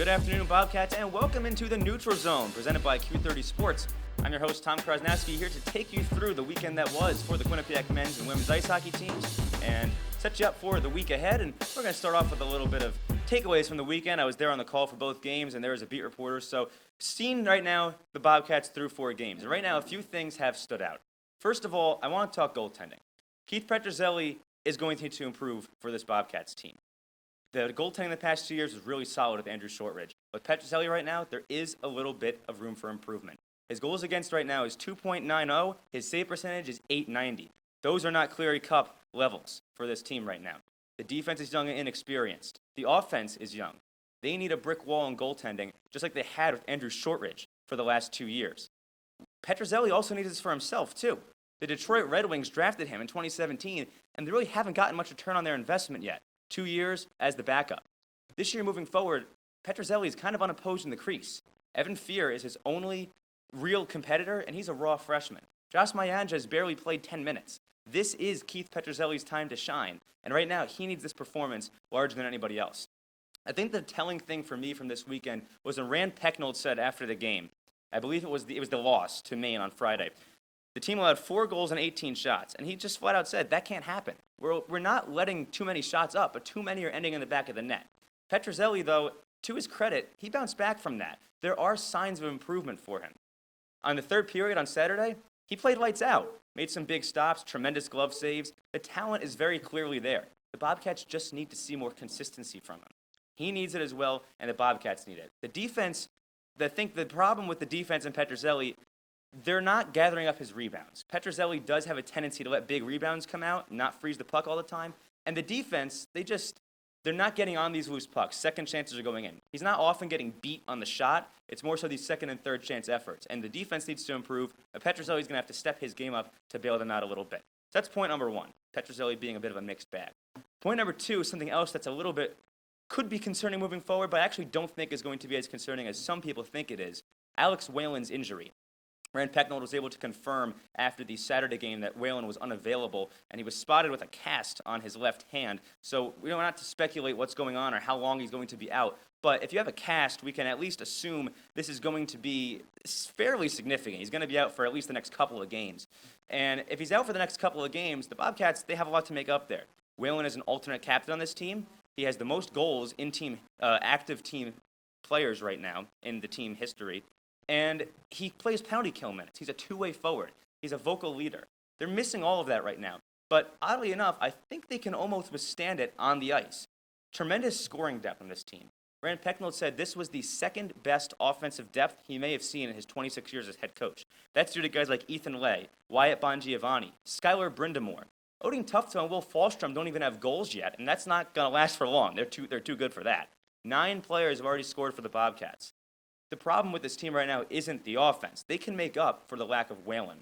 Good afternoon, Bobcats, and welcome into the Neutral Zone, presented by Q30 Sports. I'm your host, Tom Krosnowski, here to take you through the weekend that was for the Quinnipiac men's and women's ice hockey teams, and set you up for the week ahead. And we're going to start off with a little bit of takeaways from the weekend. I was there on the call for both games, and there was a beat reporter. So, seeing right now the Bobcats through 4 games, and right now a few things have stood out. First of all, I want to talk goaltending. Keith Petruzzelli is going to need to improve for this Bobcats team. The goaltending the past 2 years was really solid with Andrew Shortridge. With Petruzzelli right now, there is a little bit of room for improvement. His goals against right now is 2.90. His save percentage is .890. Those are not Cleary Cup levels for this team right now. The defense is young and inexperienced. The offense is young. They need a brick wall in goaltending, just like they had with Andrew Shortridge for the last 2 years. Petruzzelli also needs this for himself, too. The Detroit Red Wings drafted him in 2017, and they really haven't gotten much return on their investment yet. 2 years as the backup. This year moving forward, Petruzzelli is kind of unopposed in the crease. Evan Fear is his only real competitor, and he's a raw freshman. Josh Mayanja has barely played 10 minutes. This is Keith Petruzzelli's time to shine, and right now he needs this performance larger than anybody else. I think the telling thing for me from this weekend was when Rand Pecknold said after the game, I believe it was the loss to Maine on Friday, the team allowed 4 goals and 18 shots, and he just flat out said, that can't happen. We're not letting too many shots up, but too many are ending in the back of the net. Petruzzelli, though, to his credit, he bounced back from that. There are signs of improvement for him. On the third period on Saturday, he played lights out, made some big stops, tremendous glove saves. The talent is very clearly there. The Bobcats just need to see more consistency from him. He needs it as well, and the Bobcats need it. The defense, I think the problem with the defense and Petruzzelli, they're not gathering up his rebounds. Petruzzelli does have a tendency to let big rebounds come out, not freeze the puck all the time. And the defense, they're not getting on these loose pucks. Second chances are going in. He's not often getting beat on the shot. It's more so these second and third chance efforts. And the defense needs to improve. But Petruzzelli's going to have to step his game up to bail them out a little bit. So that's point number 1. Petruzzelli being a bit of a mixed bag. Point number 2 is something else that's a little bit, could be concerning moving forward, but I actually don't think is going to be as concerning as some people think it is. Alex Whalen's injury. Rand Pecknold was able to confirm after the Saturday game that Whalen was unavailable, and he was spotted with a cast on his left hand. So we don't have to speculate what's going on or how long he's going to be out. But if you have a cast, we can at least assume this is going to be fairly significant. He's going to be out for at least the next couple of games. And if he's out for the next couple of games, the Bobcats, they have a lot to make up there. Whalen is an alternate captain on this team. He has the most goals in active team players right now in the team history. And he plays penalty kill minutes. He's a two-way forward. He's a vocal leader. They're missing all of that right now. But oddly enough, I think they can almost withstand it on the ice. Tremendous scoring depth on this team. Rand Pecknold said this was the second best offensive depth he may have seen in his 26 years as head coach. That's due to guys like Ethan Lay, Wyatt Bongiovanni, Skylar Brindamore. Odin Tufto and Will Falstrom don't even have goals yet, and that's not going to last for long. They're too good for that. 9 players have already scored for the Bobcats. The problem with this team right now isn't the offense. They can make up for the lack of Whalen.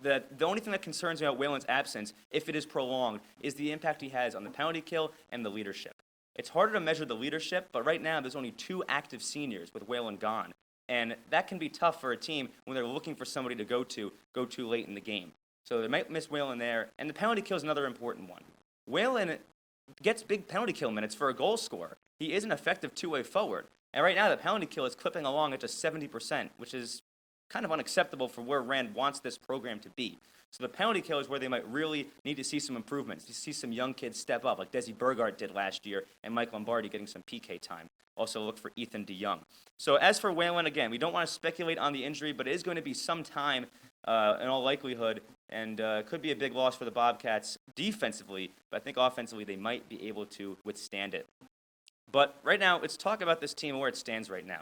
The only thing that concerns me about Whalen's absence, if it is prolonged, is the impact he has on the penalty kill and the leadership. It's harder to measure the leadership, but right now there's only 2 active seniors with Whalen gone. And that can be tough for a team when they're looking for somebody to go too late in the game. So they might miss Whalen there. And the penalty kill is another important one. Whalen gets big penalty kill minutes for a goal scorer. He is an effective two-way forward. And right now, the penalty kill is clipping along at just 70%, which is kind of unacceptable for where Rand wants this program to be. So the penalty kill is where they might really need to see some improvements, to see some young kids step up, like Desi Burgart did last year, and Mike Lombardi getting some PK time. Also look for Ethan DeYoung. So as for Whalen, again, we don't want to speculate on the injury, but it is going to be some time in all likelihood, and could be a big loss for the Bobcats defensively, but I think offensively they might be able to withstand it. But right now, let's talk about this team and where it stands right now.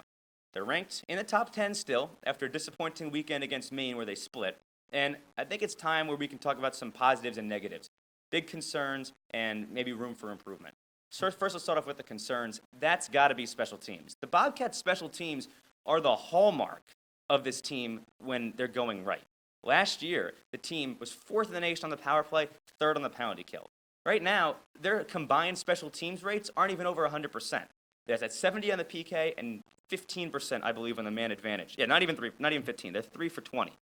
They're ranked in the top 10 still after a disappointing weekend against Maine where they split. And I think it's time where we can talk about some positives and negatives, big concerns, and maybe room for improvement. So first, let's start off with the concerns. That's got to be special teams. The Bobcats' special teams are the hallmark of this team when they're going right. Last year, the team was 4th in the nation on the power play, 3rd on the penalty kill. Right now, their combined special teams rates aren't even over 100%. There's at 70 on the PK and 15%, I believe, on the man advantage. Yeah, not even 15. They're 3 for 20.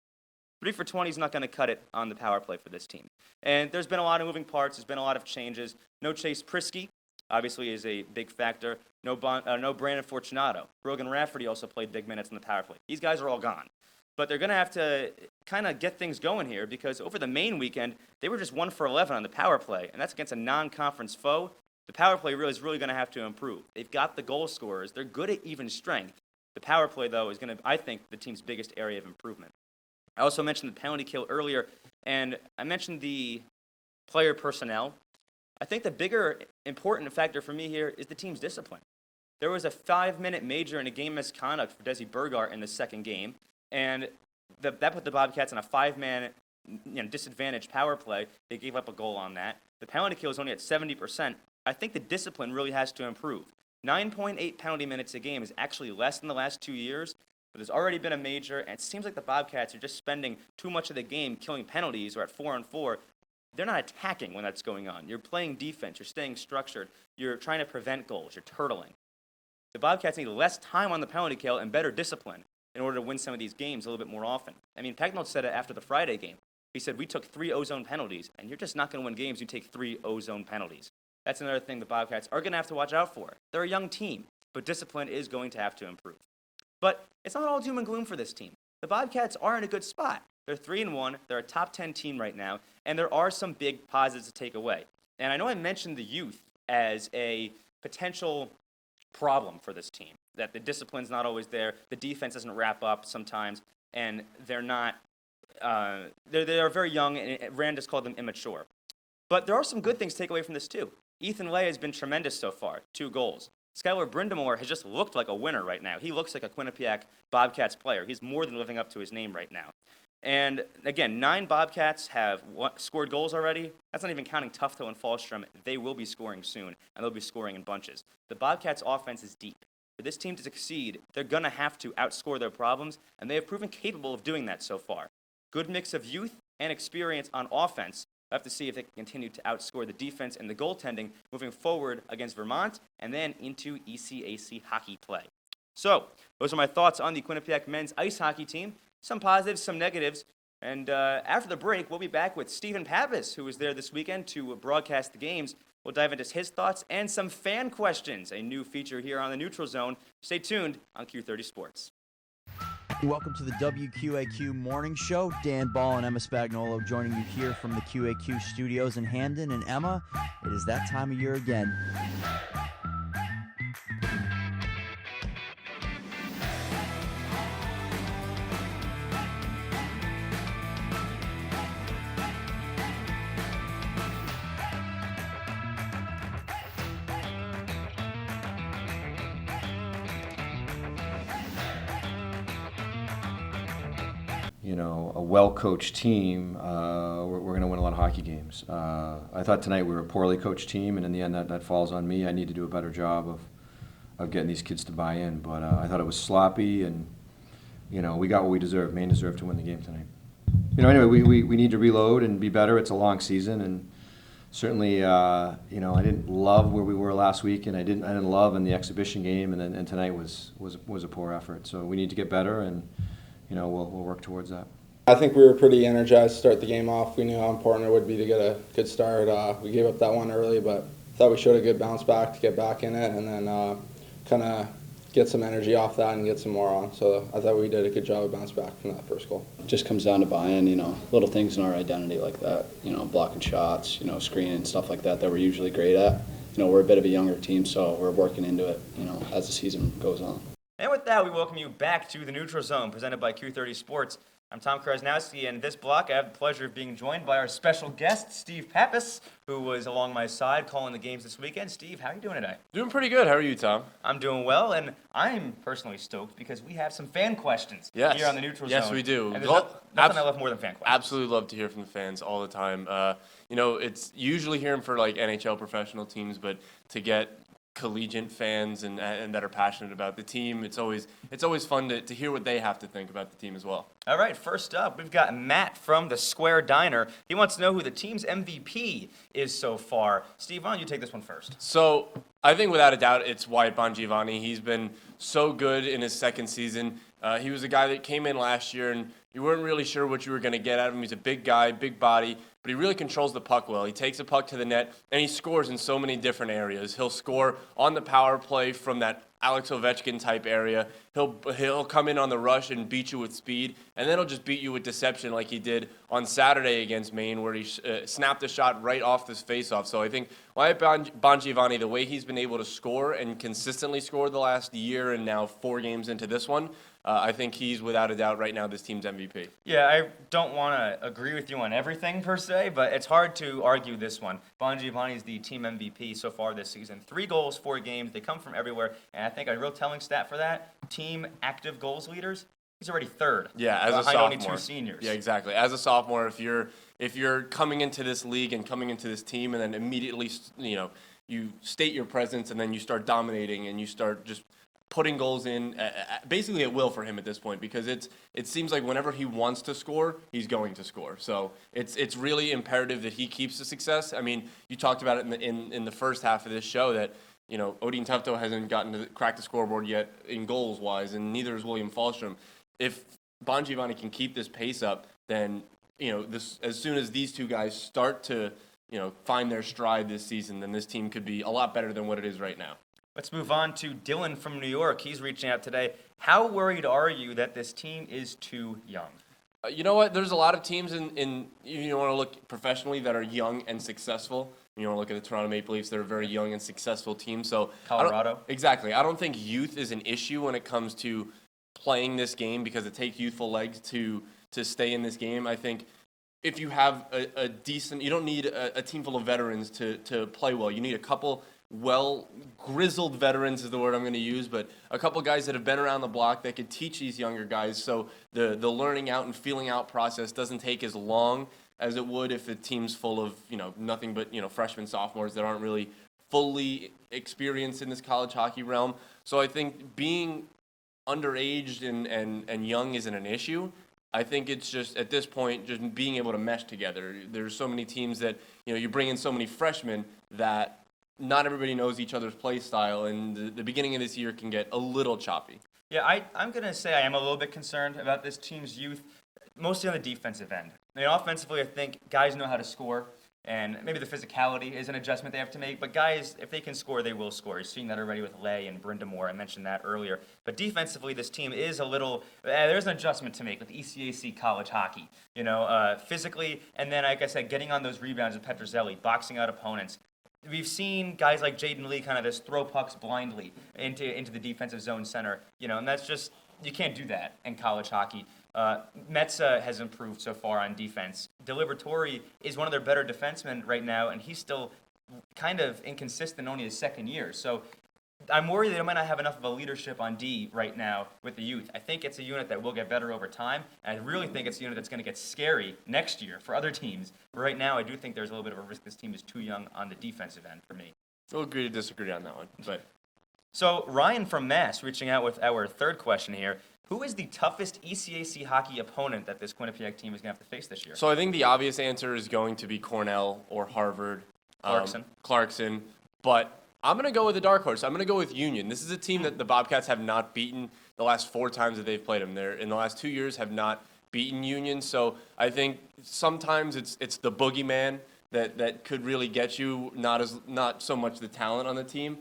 3 for 20 is not going to cut it on the power play for this team. And there's been a lot of moving parts. There's been a lot of changes. No Chase Prisky. obviously is a big factor. No Brandon Fortunato. Brogan Rafferty also played big minutes in the power play. These guys are all gone. But they're going to have to kind of get things going here because over the main weekend, they were just 1 for 11 on the power play, and that's against a non-conference foe. The power play is really going to have to improve. They've got the goal scorers. They're good at even strength. The power play, though, is going to, I think, the team's biggest area of improvement. I also mentioned the penalty kill earlier, and I mentioned the player personnel. I think the bigger important factor for me here is the team's discipline. There was a 5-minute major in a game misconduct for Desi Burgart in the second game, and that put the Bobcats on a 5-man disadvantaged power play. They gave up a goal on that. The penalty kill is only at 70%. I think the discipline really has to improve. 9.8 penalty minutes a game is actually less than the last 2 years, but there's already been a major, and it seems like the Bobcats are just spending too much of the game killing penalties or at 4-on-4. They're not attacking when that's going on. You're playing defense. You're staying structured. You're trying to prevent goals. You're turtling. The Bobcats need less time on the penalty kill and better discipline in order to win some of these games a little bit more often. I mean, Pecknold said it after the Friday game. He said, we took 3 O-zone penalties, and you're just not going to win games. You take 3 O-zone penalties. That's another thing the Bobcats are going to have to watch out for. They're a young team, but discipline is going to have to improve. But it's not all doom and gloom for this team. The Bobcats are in a good spot. They're 3-1. They're a top 10 team right now, and there are some big positives to take away. And I know I mentioned the youth as a potential problem for this team, that the discipline's not always there, the defense doesn't wrap up sometimes, and they're not, they're very young, and Rand just called them immature. But there are some good things to take away from this too. Ethan Lay has been tremendous so far, 2 goals. Skylar Brindamore has just looked like a winner right now. He looks like a Quinnipiac Bobcats player. He's more than living up to his name right now. And again, 9 Bobcats have scored goals already. That's not even counting Tufto and Fallstrom. They will be scoring soon, and they'll be scoring in bunches. The Bobcats' offense is deep. For this team to succeed, they're going to have to outscore their problems, and they have proven capable of doing that so far. Good mix of youth and experience on offense. We'll have to see if they can continue to outscore the defense and the goaltending moving forward against Vermont and then into ECAC hockey play. So, those are my thoughts on the Quinnipiac men's ice hockey team. Some positives, some negatives. And after the break, we'll be back with Steve Pappas, who was there this weekend to broadcast the games. We'll dive into his thoughts and some fan questions, a new feature here on the Neutral Zone. Stay tuned on Q30 Sports. Welcome to the WQAQ Morning Show. Dan Ball and Emma Spagnolo joining you here from the QAQ studios in Hamden. And Emma, it is that time of year again. A well-coached team, we're going to win a lot of hockey games. I thought tonight we were a poorly coached team, and in the end that falls on me. I need to do a better job of getting these kids to buy in. But I thought it was sloppy, and, we got what we deserved. Maine deserved to win the game tonight. Anyway, we need to reload and be better. It's a long season, and certainly, I didn't love where we were last week, and I didn't love in the exhibition game, and tonight was a poor effort. So we need to get better, and we'll work towards that. I think we were pretty energized to start the game off. We knew how important it would be to get a good start. We gave up that one early, but thought we showed a good bounce back to get back in it and then kind of get some energy off that and get some more on. So I thought we did a good job of bounce back from that first goal. It just comes down to buy-in, little things in our identity like that, blocking shots, screening, stuff like that we're usually great at. We're a bit of a younger team, so we're working into it, as the season goes on. And with that, we welcome you back to the Neutral Zone, presented by Q30 Sports. I'm Tom Krosnowski, and this block I have the pleasure of being joined by our special guest, Steve Pappas, who was along my side calling the games this weekend. Steve, how are you doing today? Doing pretty good. How are you, Tom? I'm doing well, and I'm personally stoked because we have some fan questions here on the Neutral Zone. Yes, we do. And there's nothing I love more than fan questions. Absolutely love to hear from the fans all the time. It's usually hearing for like NHL professional teams, but to get collegiate fans and that are passionate about the team, it's always fun to hear what they have to think about the team as well. All right, first up, we've got Matt from the Square Diner. He wants to know who the team's MVP is so far. Steve, why don't you take this one first? So I think without a doubt it's Wyatt Bongiovanni. He's been so good in his second season. He was a guy that came in last year and you weren't really sure what you were going to get out of him. He's a big guy, big body, but but he really controls the puck well. He takes a puck to the net, and he scores in so many different areas. He'll score on the power play from that Alex Ovechkin type area. He'll come in on the rush and beat you with speed, and then he'll just beat you with deception like he did on Saturday against Maine, where he snapped a shot right off this faceoff. So I think Wyatt Bongiovanni, the way he's been able to score and consistently score the last year and now 4 games into this one, I think he's without a doubt right now this team's MVP. Yeah, I don't want to agree with you on everything per se, but it's hard to argue this one. Bongiovanni is the team MVP so far this season. 3 goals, 4 games. They come from everywhere, and I think a real telling stat for that, team active goals leaders, he's already 3rd. Yeah, as a behind sophomore. only 2 seniors. Yeah, exactly. As a sophomore, if you're coming into this league and coming into this team, and then immediately, you state your presence, and then you start dominating, and you start just putting goals in basically at will for him at this point, because it seems like whenever he wants to score, he's going to score. So it's really imperative that he keeps the success. I mean, you talked about it in the first half of this show that Odin Tufto hasn't gotten to crack the scoreboard yet in goals wise, and neither is William Falstrom. If Bongiovanni can keep this pace up, then as soon as these 2 guys start to find their stride this season, then this team could be a lot better than what it is right now. Let's move on to Dylan from New York. He's reaching out today. How worried are you that this team is too young? You know what? There's a lot of teams in you want to look professionally that are young and successful. You want to look at the Toronto Maple Leafs. They're a very young and successful team. So Colorado? Exactly. I don't think youth is an issue when it comes to playing this game, because it takes youthful legs to stay in this game. I think if you have a decent – you don't need a team full of veterans to play well. You need a couple – grizzled veterans is the word I'm going to use, but a couple guys that have been around the block that could teach these younger guys, so the learning out and feeling out process doesn't take as long as it would if a team's full of nothing but freshmen, sophomores that aren't really fully experienced in this college hockey realm. So I think being underaged and young isn't an issue. I think it's just at this point just being able to mesh together. There's so many teams that you bring in so many freshmen that not everybody knows each other's play style, and the beginning of this year can get a little choppy. Yeah, I'm going to say I am a little bit concerned about this team's youth, mostly on the defensive end. Offensively, I think guys know how to score, and maybe the physicality is an adjustment they have to make, but guys, if they can score, they will score. You're seeing that already with Lay and Brindamore. I mentioned that earlier. But defensively, this team is a little there's an adjustment to make with ECAC college hockey, physically, and then, like I said, getting on those rebounds with Petrozelli, boxing out opponents. We've seen guys like Jaden Lee kind of just throw pucks blindly into the defensive zone center, and that's just, you can't do that in college hockey. Metza has improved so far on defense. Delibertori is one of their better defensemen right now, and he's still kind of inconsistent, only his 2nd year. So I'm worried they might not have enough of a leadership on D right now with the youth. I think it's a unit that will get better over time, and I really think it's a unit that's going to get scary next year for other teams. But right now, I do think there's a little bit of a risk this team is too young on the defensive end for me. We'll agree to disagree on that one. But So Ryan from Mass reaching out with our 3rd question here. Who is the toughest ECAC hockey opponent that this Quinnipiac team is going to have to face this year? So I think the obvious answer is going to be Cornell or Harvard. Clarkson. But I'm going to go with a dark horse. I'm going to go with Union. This is a team that the Bobcats have not beaten the last 4 times that they've played them. They're in the last 2 years have not beaten Union. So I think sometimes it's the boogeyman that could really get you, not so much the talent on the team.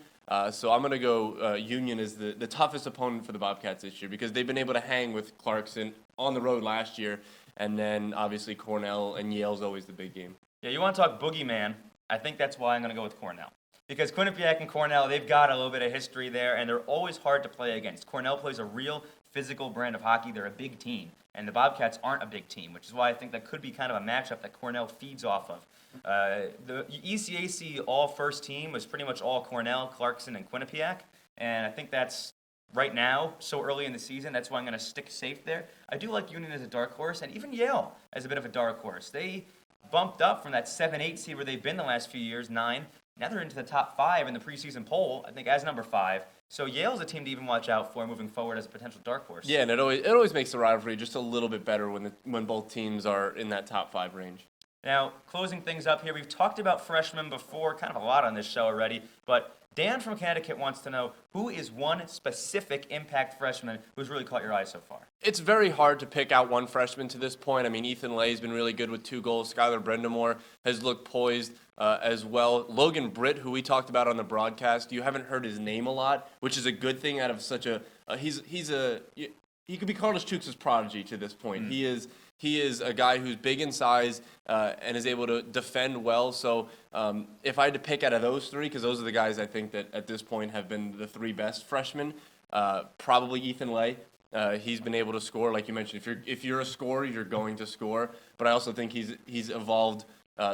So I'm going to go Union is the toughest opponent for the Bobcats this year, because they've been able to hang with Clarkson on the road last year, and then obviously Cornell and Yale's always the big game. Yeah, you want to talk boogeyman? I think that's why I'm going to go with Cornell. Because Quinnipiac and Cornell, they've got a little bit of history there, and they're always hard to play against. Cornell plays a real physical brand of hockey. They're a big team, and the Bobcats aren't a big team, which is why I think that could be kind of a matchup that Cornell feeds off of. The ECAC all-first team was pretty much all Cornell, Clarkson, and Quinnipiac, and I think that's right now, so early in the season, that's why I'm going to stick safe there. I do like Union as a dark horse, and even Yale as a bit of a dark horse. They bumped up from that 7-8 seed where they've been the last few years, 9. Now they're into the top 5 in the preseason poll, I think, as number 5. So Yale's a team to even watch out for moving forward as a potential dark horse. Yeah, and it always makes the rivalry just a little bit better when both teams are in that top 5 range. Now, closing things up here, we've talked about freshmen before, kind of a lot on this show already, but Dan from Connecticut wants to know, who is one specific impact freshman who's really caught your eye so far? It's very hard to pick out one freshman to this point. I mean, Ethan Lay's been really good with 2 goals. Skylar Brendamore has looked poised as well. Logan Britt, who we talked about on the broadcast, you haven't heard his name a lot, which is a good thing out of such a he could be called as Chooks' prodigy to this point. He is a guy who's big in size and is able to defend well. So if I had to pick out of those 3, because those are the guys I think that at this point have been the 3 best freshmen, probably Ethan Lay. He's been able to score, like you mentioned. If you're a scorer, you're going to score. But I also think he's evolved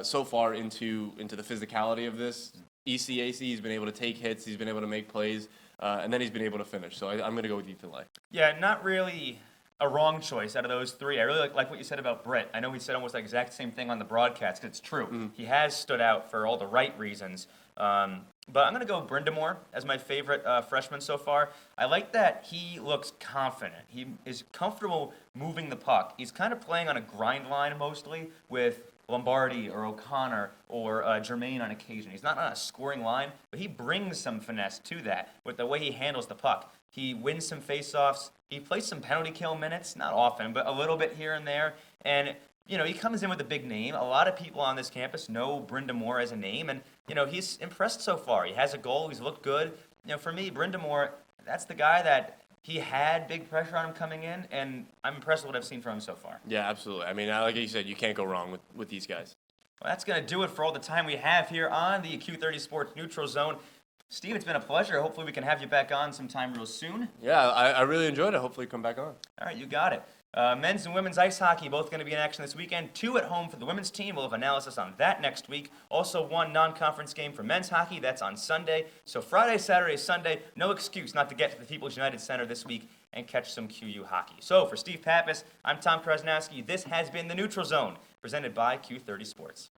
so far into the physicality of this. ECAC, he's been able to take hits, he's been able to make plays, and then he's been able to finish. So I'm going to go with Ethan Lay. Yeah, not really a wrong choice out of those 3. I really like what you said about Britt. I know we said almost the exact same thing on the broadcast. It's true. He has stood out for all the right reasons. But I'm going to go Brendamore as my favorite freshman so far. I like that he looks confident. He is comfortable moving the puck. He's kind of playing on a grind line mostly with Lombardi or O'Connor or Jermaine on occasion. He's not on a scoring line, but he brings some finesse to that with the way he handles the puck. He wins some faceoffs. He plays some penalty kill minutes, not often, but a little bit here and there. And, he comes in with a big name. A lot of people on this campus know Brendamore as a name, and, he's impressed so far. He has a goal. He's looked good. For me, Brendamore, that's the guy that he had big pressure on him coming in, and I'm impressed with what I've seen from him so far. Yeah, absolutely. I mean, like you said, you can't go wrong with these guys. Well, that's going to do it for all the time we have here on the Q30 Sports Neutral Zone. Steve, it's been a pleasure. Hopefully we can have you back on sometime real soon. Yeah, I really enjoyed it. Hopefully come back on. All right, you got it. Men's and women's ice hockey both going to be in action this weekend. 2 at home for the women's team. We'll have analysis on that next week. Also 1 non-conference game for men's hockey. That's on Sunday. So Friday, Saturday, Sunday, no excuse not to get to the People's United Center this week and catch some QU hockey. So for Steve Pappas, I'm Tom Krosnowski. This has been the Neutral Zone, presented by Q30 Sports.